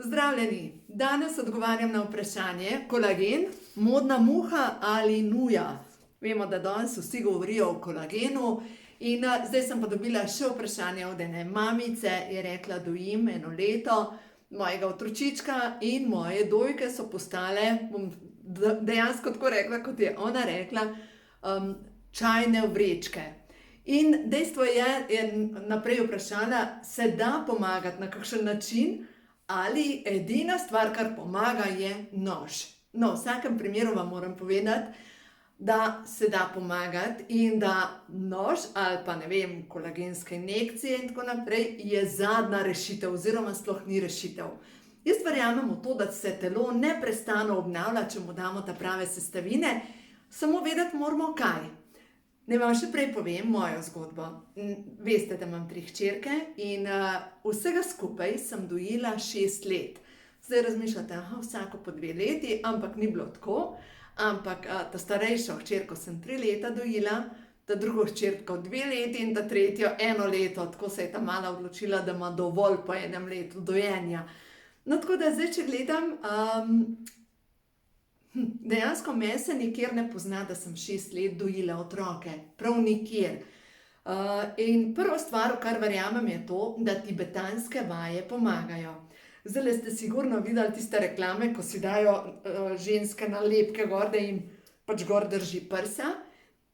Pozdravljeni! Danes odgovarjam na vprašanje: kolagen, modna muha ali nuja? Vemo, da danes vsi govorijo o kolagenu in zdaj sem pa dobila še vprašanje od ene mamice, je rekla, dojim 1 leto mojega otročička in moje dojke so postale, bom dejansko tako rekla, kot je ona rekla, čajne vrečke. In dejstvo je naprej vprašala, se da pomagati na kakšen način ali edina stvar, kar pomaga, je nož. No, v vsakem primeru vam moram povedati, da se da pomagati in da nož ali pa ne vem, kolagenske injekcije in tako naprej je zadnja rešitev oziroma sploh ni rešitev. Jaz verjamem v to, da se telo neprestano obnavlja, če mu damo ta prave sestavine, samo vedeti moramo kaj. Naj vam še prej povem mojo zgodbo. Veste, da imam 3 hčerke in vsega skupaj sem dojila 6 let. Zdaj razmišljate, vsako po 2 leti, ampak ni bilo tako. Ampak ta starejšo hčerko sem 3 leta dojila, ta drugo hčerko 2 leti in ta tretjo 1 leto. Tako se je ta mala odločila, da ima dovolj po 1 letu dojenja. No, tako da zdaj, če gledam, dejansko me se nikjer ne pozna, da sem 6 let dojila otroke. Prav nikjer. In prva stvar, v kar verjamem, je to, da tibetanske vaje pomagajo. Zdajle ste sigurno videli tiste reklame, ko si dajo ženske nalepke gor, da jim pač gor drži prsa.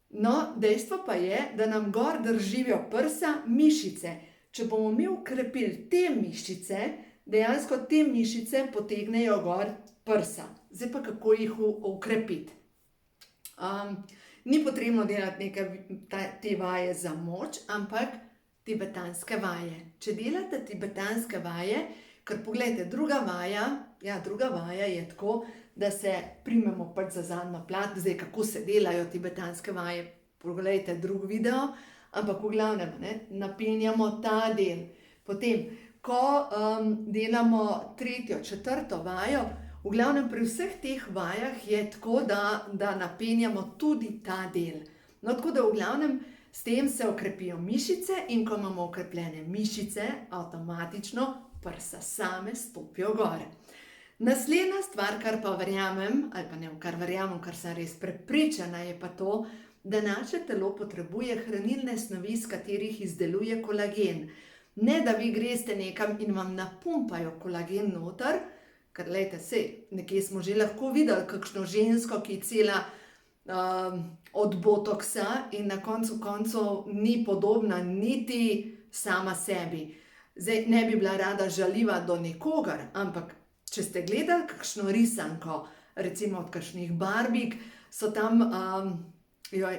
No, dejstvo pa je, da nam gor držijo prsa mišice. Če bomo mi ukrepili te mišice, dejansko te mišice potegnejo gor prsa. Zdaj pa kako jih ukrepiti. Ni potrebno delati te vaje za moč, ampak tibetanske vaje. Če delate tibetanske vaje, ker poglejte, druga vaja je tako, da se primemo pač za zadnjo plat. Zdaj, kako se delajo tibetanske vaje, poglejte drug video, ampak v glavnem, napenjamo ta del. Potem, ko delamo 3., 4. vajo, v glavnem pri vseh teh vajah je tako, da napenjamo tudi ta del. No, tako da v glavnem s tem se okrepijo mišice in ko imamo okrepljene mišice, avtomatično prsa same stopijo gor. Naslednja stvar, kar pa verjamem, ali pa ne kar verjamem, kar sem res prepričana, je pa to, da naše telo potrebuje hranilne snovi, iz katerih izdeluje kolagen. Ne, da vi greste nekam in vam napumpajo kolagen noter, ker glejte, saj nekje smo že lahko videli kakšno žensko, ki je cela od botoksa in na koncu koncev ni podobna niti sama sebi. Zdaj, ne bi bila rada žaljiva do nikogar, ampak če ste gledali kakšno risanko, recimo od kakšnih barbik, so tam,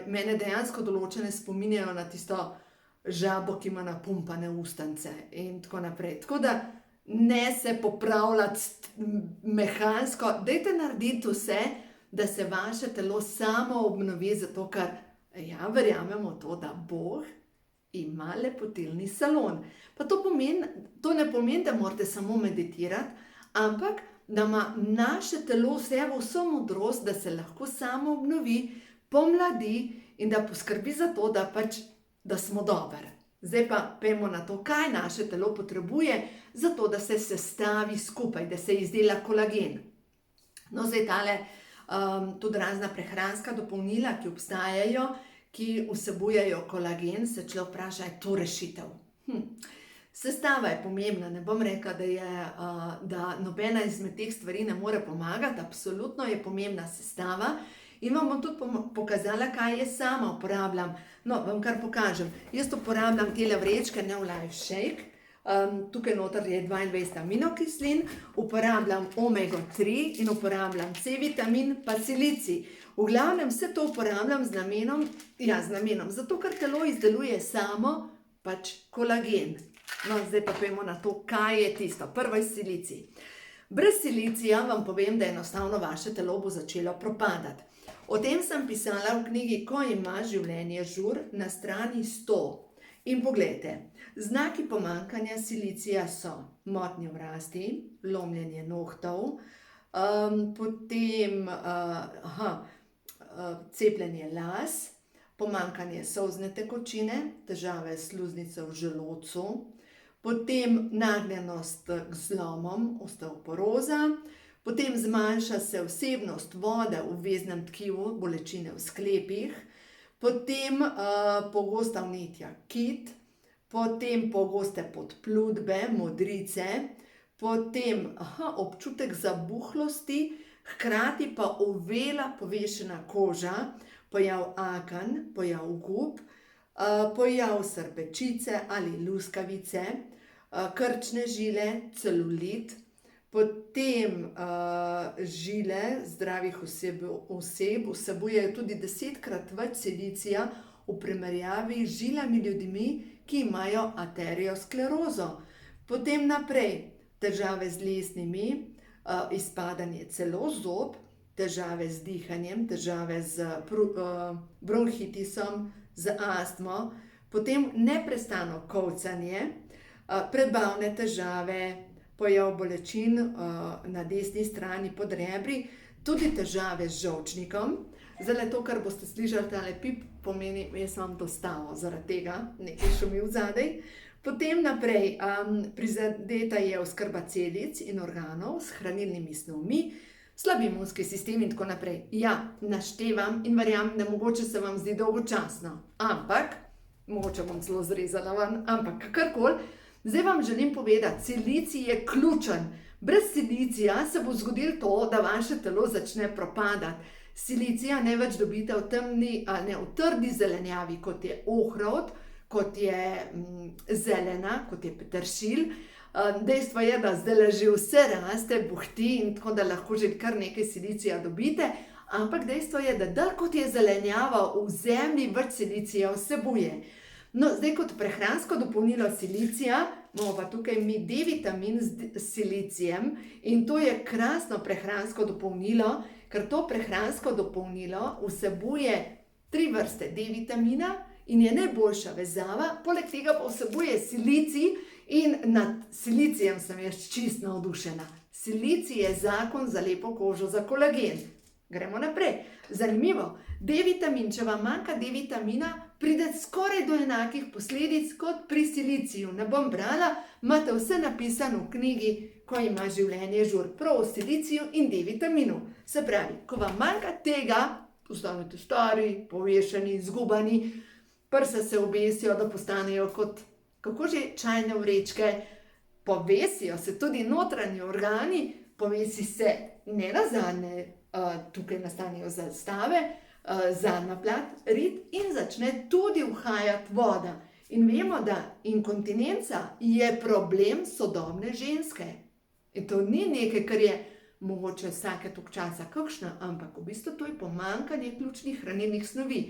mene dejansko določene spominjajo na tisto žabo, ki ima napumpane ustnice in tako naprej. Tako da ne se popravljati mehansko, dajte narediti vse, da se vaše telo samo obnovi, zato ker verjamemo to, da Bog ima lepotilni salon. Pa to ne pomeni, da morate samo meditirati, ampak da ima naše telo vso modrost, da se lahko samo obnovi, pomladi in da poskrbi za to, da smo dobri. Zdaj pa pojdimo na to, kaj naše telo potrebuje, zato da se sestavi skupaj, da se izdela kolagen. No, zdaj tale tudi razna prehranska dopolnila, ki obstajajo, ki vsebujejo kolagen, se človek vpraša, je to rešitev. Sestava je pomembna, ne bom rekla, da nobena izmed teh stvari ne more pomagati, absolutno je pomembna sestava. In vam bom tudi pokazala, kaj jaz sama uporabljam. No, vam kar pokažem. Jaz uporabljam tele vrečke New Life Shake. Tukaj noter je 22 aminokislin, uporabljam omego 3 in uporabljam C-vitamin pa silicij. V glavnem vse to uporabljam z namenom, zato ker telo izdeluje samo kolagen. No, zdaj pa pojdimo na to, kaj je tisto. Prvo je silicij. Brez silicija vam povem, da enostavno vaše telo bo začelo propadati. O tem sem pisala v knjigi Ko ima življenje žur na strani 100. In poglejte, znaki pomanjkanja silicija so motnje v rasti, lomljenje nohtov, potem cepljenje las, pomanjkanje solzne tekočine, težave s sluznico v želodcu, potem nagnjenost k zlomom, osteoporoza, potem zmanjša se vsebnost vode v veznem tkivu, bolečine v sklepih, potem pogosta vnetja kit, potem pogoste podplutbe, modrice, potem občutek zabuhlosti, hkrati pa uvela povešena koža, pojav aken, pojav gub, pojav srbečice ali luskavice, krčne žile, celulit, potem žile zdravih oseb vsebujejo tudi 10-krat več silicija v primerjavi z žilami ljudmi, ki imajo arteriosklerozo. Potem naprej, težave z dlesnimi, izpadanje celo zob, težave z dihanjem, težave z bronhitisom, z astmo, potem neprestano kolcanje, prebavne težave, pojav bolečin na desni strani pod rebri, tudi težave z žolčnikom. Zdaj to, kar boste slišali, tale pip, pomeni, jaz imam to stavo, zaradi tega nekaj šumi vzadej. Potem naprej, prizadeta je oskrba celic in organov s hranilnimi snovmi, slab imunski sistem in tako naprej. Ja, naštevam in verjamem, da mogoče se vam zdi dolgočasno, ampak, mogoče bom celo zrezala ven, ampak kakorkoli, zdaj vam želim povedati, silicij je ključen. Brez silicija se bo zgodilo to, da vaše telo začne propadati. Silicija ne več dobite v trdi zelenjavi, kot je ohrovt, kot je zelena, kot je peteršilj. Dejstvo je, da zdaj že vse raste, buhti in tako da lahko že kar nekaj silicija dobite, ampak dejstvo je, da dalj kot je zelenjava v zemlji, več silicija vsebuje. No, zdaj kot prehransko dopolnilo silicija, imamo pa tukaj mi D-vitamin s silicijem in to je krasno prehransko dopolnilo, ker to prehransko dopolnilo vsebuje 3 vrste D-vitamina in je najboljša vezava, poleg tega pa vsebuje silicij in nad silicijem sem jaz čisto navdušena. Silicij je zakon za lepo kožo, za kolagen. Gremo naprej. Zanimivo, D-vitamin, če vam manjka D-vitamina, pride skoraj do enakih posledic kot pri siliciju. Ne bom brala, imate vse napisano v knjigi, Ko ima življenje žur, prav o siliciju in D-vitaminu. Se pravi, ko vam manjka tega, postanete stari, povešeni, izgubani, prsa se obesijo, da postanejo kot, kako že, čajne vrečke, povesijo se tudi notranji organi, povesi se nenazadnje, tukaj nastanejo zastave, zadnja plat, rit in začne tudi uhajati voda. In vemo, da inkontinenca je problem sodobne ženske. In to ni nekaj, kar je mogoče vsake toliko časa kakšna, ampak v bistvu to je pomanjkanje ključnih hranilnih snovi.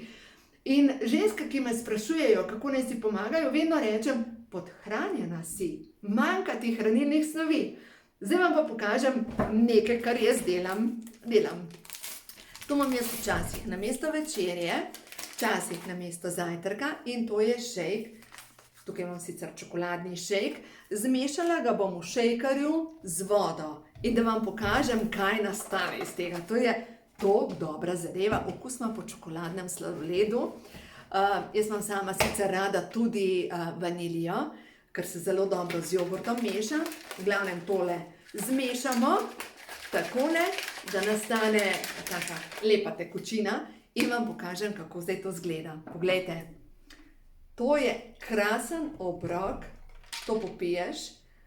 In ženske, ki me sprašujejo, kako naj si pomagajo, vedno rečem, podhranjena si, manjka ti hranilnih snovi. Zdaj vam pa pokažem nekaj, kar jaz delam. To imam jaz včasih namesto večerje, včasih namesto zajtrka in to je šejk. Tukaj imam sicer čokoladni šejk. Zmešala ga bom v šejkarju z vodo. In da vam pokažem, kaj nastane iz tega. To je to dobra zadeva. Okus ima po čokoladnem sladoledu. Jaz imam sama sicer rada tudi vanilijo, ker se zelo dobro z jogurtom meša. V glavnem tole zmešamo, takole, da nastane taka lepa tekočina in vam pokažem, kako zdaj to zgleda. Poglejte, to je krasen obrok, to popiješ,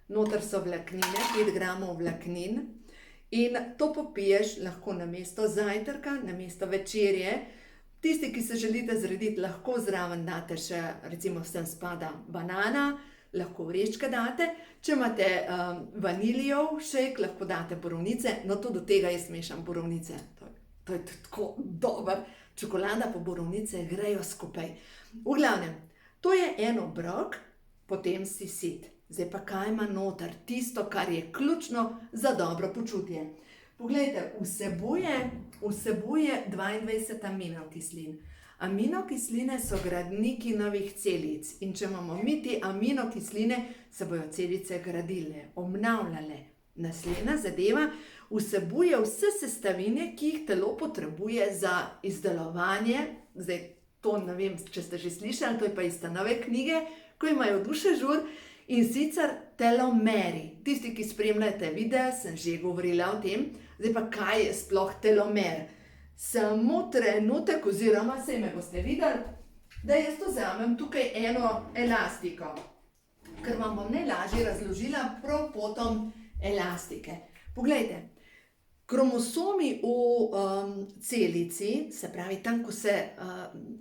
noter so vlaknine, 5 gramov vlaknin in to popiješ lahko namesto zajtrka, namesto večerje. Tisti, ki se želite zrediti, lahko zraven date še, recimo sem spada banana, lahko vrečke date. Če imate vanilijev šejk, lahko date borovnice, no to do tega jaz mešam borovnice. To je tako dober. Čokolada pa borovnice grejo skupaj. V glavnem, to je en obrok, potem si sit. Zdaj pa kaj ima noter? Tisto, kar je ključno za dobro počutje. Poglejte, vsebuje 22 aminokislin. Aminokisline so gradniki novih celic in če imamo mi te aminokisline, se bojo celice gradile, obnavljale. Naslednja zadeva, vsebuje vse sestavine, ki jih telo potrebuje za izdelovanje. Zdaj, to ne vem, če ste že slišali, to je pa iz te nove knjige, Ko imajo duše žur, In sicer telomeri. Tisti, ki spremljate videa, sem že govorila o tem. Zdaj pa, kaj je sploh telomer? Samo trenutek, oziroma saj me boste videli, da jaz vzamem tukaj eno elastiko, ker vam bom najlažje razložila prav potom elastike. Poglejte, kromosomi v celici, se pravi tam, ko se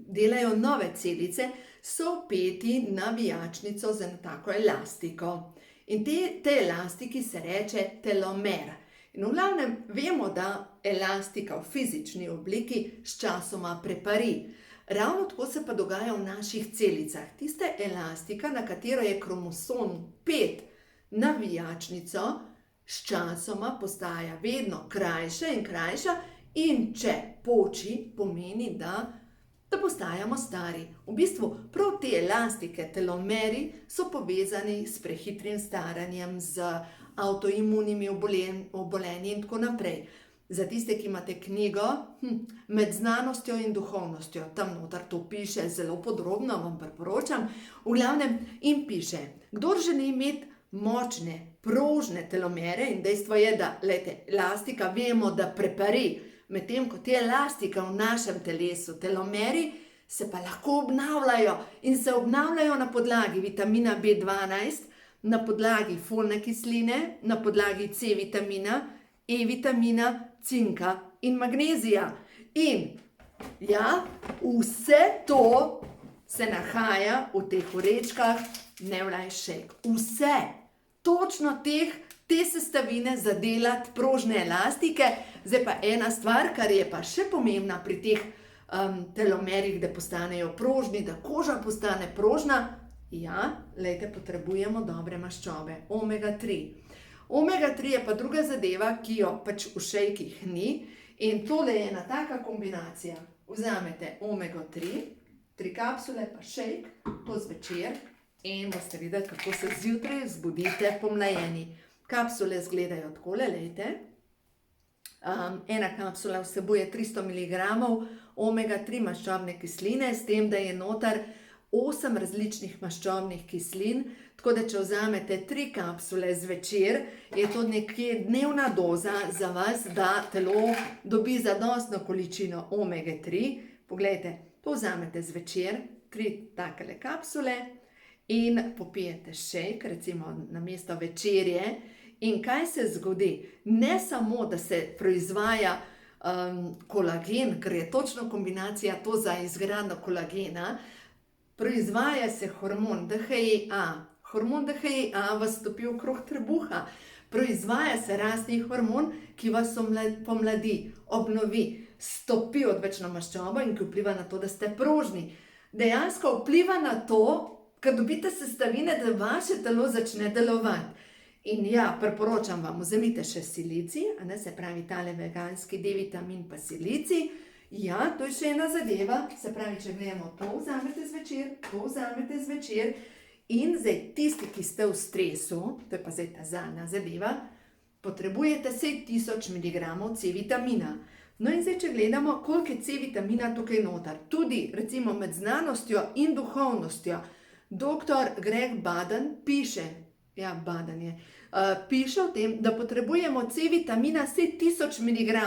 delajo nove celice, so vpeti na vijačnico z eno tako elastiko. In te elastiki se reče telomer. In v glavnem vemo, da elastika v fizični obliki sčasoma prepari. Ravno tako se pa dogaja v naših celicah. Tista elastika, na katero je kromosom vpet na vijačnico, sčasoma postaja vedno krajša in krajša, in če poči, pomeni, da postajamo stari. V bistvu prav te elastike, telomeri, so povezani s prehitrim staranjem, z avtoimunimi obolenji in tako naprej. Za tiste, ki imate knjigo Med znanostjo in duhovnostjo, tam noter to piše zelo podrobno, vam priporočam. V glavnem in piše, kdor želi imeti močne, prožne telomere, in dejstvo je, da elastika vemo, da prepari, medtem ko te elastika v našem telesu, telomeri, se pa lahko obnavljajo in se obnavljajo na podlagi vitamina B12, na podlagi folne kisline, na podlagi C vitamina, E vitamina, cinka in magnezija. In ja, vse to se nahaja v teh vrečkah Nevlife Shake. Vse, točno te sestavine za delati prožne elastike. Zdaj pa ena stvar, kar je pa še pomembna pri teh telomerih, da postanejo prožni, da koža postane prožna. Ja, potrebujemo dobre maščobe, omega 3. Omega 3 je pa druga zadeva, ki jo pač v šejkih ni, in tole je ena taka kombinacija. Vzamete omega 3, 3 kapsule pa šejk, to zvečer, in boste videli, kako se zjutraj zbudite pomlajeni. Kapsule izgledajo takole, lejte. Ena kapsula vsebuje 300 mg omega 3 maščobne kisline, s tem, da je noter 8 različnih maščobnih kislin, tako da če vzamete 3 kapsule zvečer, je to nekje dnevna doza za vas, da telo dobi zadostno količino omega 3. Poglejte, to vzamete zvečer, 3 takele kapsule in popijete šejk, recimo namesto večerje. In kaj se zgodi? Ne samo, da se proizvaja kolagen, ker je točno kombinacija to za izgradnjo kolagena, proizvaja se hormon DHEA. Hormon DHEA vas stopi okrog trebuha. Proizvaja se rastni hormon, ki vas pomladi, obnovi, stopi odvečno maščobo in ki vpliva na to, da ste prožni. Dejansko vpliva na to, ker dobite sestavine, da vaše telo začne delovati. In ja, priporočam vam, vzemite še silicij, se pravi tale veganski D-vitamin pa silicij. Ja, to je še ena zadeva, se pravi, če gledamo, to vzamete zvečer, to vzamete zvečer. In zdaj tisti, ki ste v stresu, to je pa zdaj ta zadnja zadeva, potrebujete 1000 mg C vitamina. No in zdaj, če gledamo, koliko je C vitamina tukaj noter. Tudi, recimo, Med znanostjo in duhovnostjo, dr. Greg Baden piše, piše o tem, da potrebujemo C vitamina 1000 mg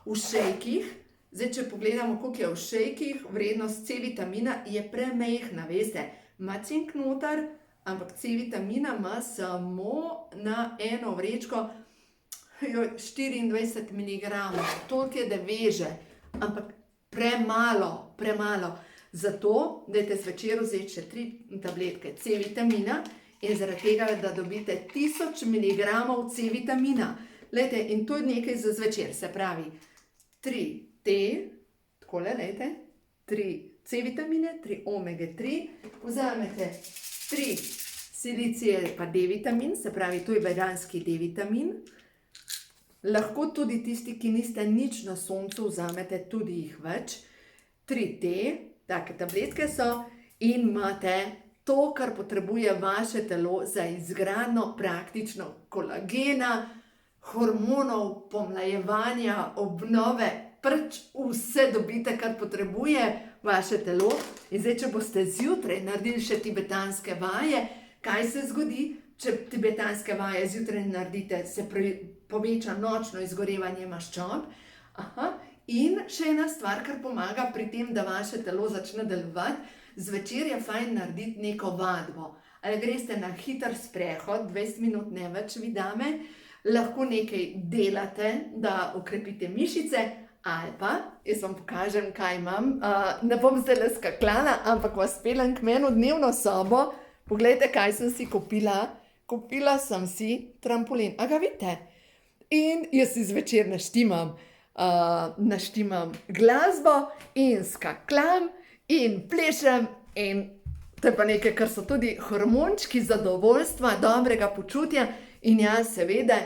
v šejkih. Zdaj, če pogledamo, koliko je v šejkih, vrednost C vitamina je premejhna, veste. Ima cink noter, ampak C vitamina ima samo na eno vrečko 24 mg. Toliko je, da veže, ampak premalo. Zato dajte zvečer vzeti še 3 tabletke C vitamina in zaradi tega, da dobite 1000 mg C vitamina. Lejte, in to je nekaj za zvečer, se pravi 3 T, takole, lejte, 3 C vitamine, 3 omega 3, vzamete 3 silicije pa D vitamin, se pravi, to je veganski D vitamin. Lahko tudi tisti, ki niste nič na soncu, vzamete tudi jih več. 3 T, take tabletke so, in imate to, kar potrebuje vaše telo za izgradnjo praktično kolagena, hormonov, pomlajevanja, obnove, vse dobite, kar potrebuje vaše telo. In zdaj, če boste zjutraj naredili še tibetanske vaje, kaj se zgodi, če tibetanske vaje zjutraj naredite, se poveča nočno izgorevanje maščob. In še ena stvar, kar pomaga pri tem, da vaše telo začne delovati, zvečer je fajn narediti neko vadbo. Ali greste na hiter sprehod, 20 minut ne več vidame, lahko nekaj delate, da okrepite mišice, ali pa, jaz vam pokažem, kaj imam, ne bom zdajle skakljala, ampak vas peljem k meni v dnevno sobo. Poglejte, kaj sem si kupila. Kupila sem si trampolin. A ga vidite? In jaz si zvečer naštimam glasbo in skakljam in plešem. In to je pa nekaj, kar so tudi hormončki zadovoljstva, dobrega počutja. In ja, seveda,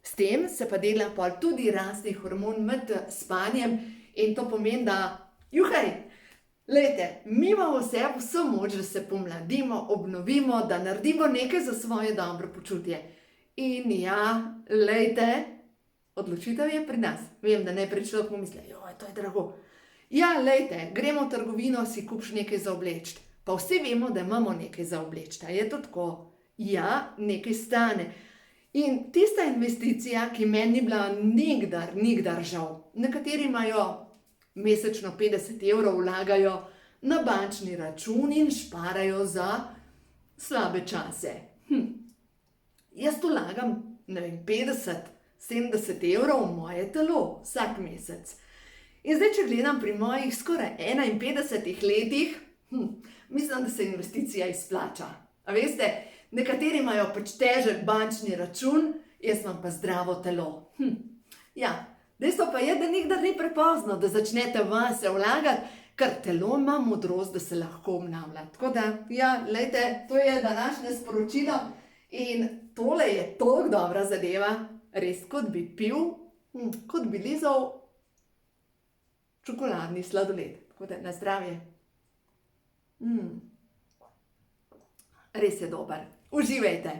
s tem se pa dela pol tudi rastni hormon med spanjem. In to pomeni, da glejte, mi imamo vso moč, da se pomladimo, obnovimo, da naredimo nekaj za svoje dobro počutje. In ja, glejte, odločitev je pri nas. Vem, da najprej človek pomisli, joj, to je drago. Ja, glejte, gremo v trgovino, si kupiš nekaj za obleči. Pa vsi vemo, da imamo nekaj za obleči. A je to tako? Ja, nekaj stane. In tista investicija, ki meni ni bila nikdar žal. Nekateri imajo mesečno 50 evrov, vlagajo na bančni račun in šparajo za slabe čase. Jaz vlagam, ne vem, 50-70 evrov v moje telo vsak mesec. In zdaj, če gledam pri mojih skoraj 51 letih, mislim, da se investicija izplača. A veste, nekateri imajo pač težek bančni račun, jaz imam pa zdravo telo. Ja, dejstvo pa je, da nikdar ni prepozno, da začnete vase vlagati, ker telo ima modrost, da se lahko obnavlja. Tako da, ja, glejte, to je današnje sporočilo in tole je toliko dobra zadeva, res kot bi pil, kot bi lizal čokoladni sladoled. Tako da, na zdravje. Res je dober. Uživajte!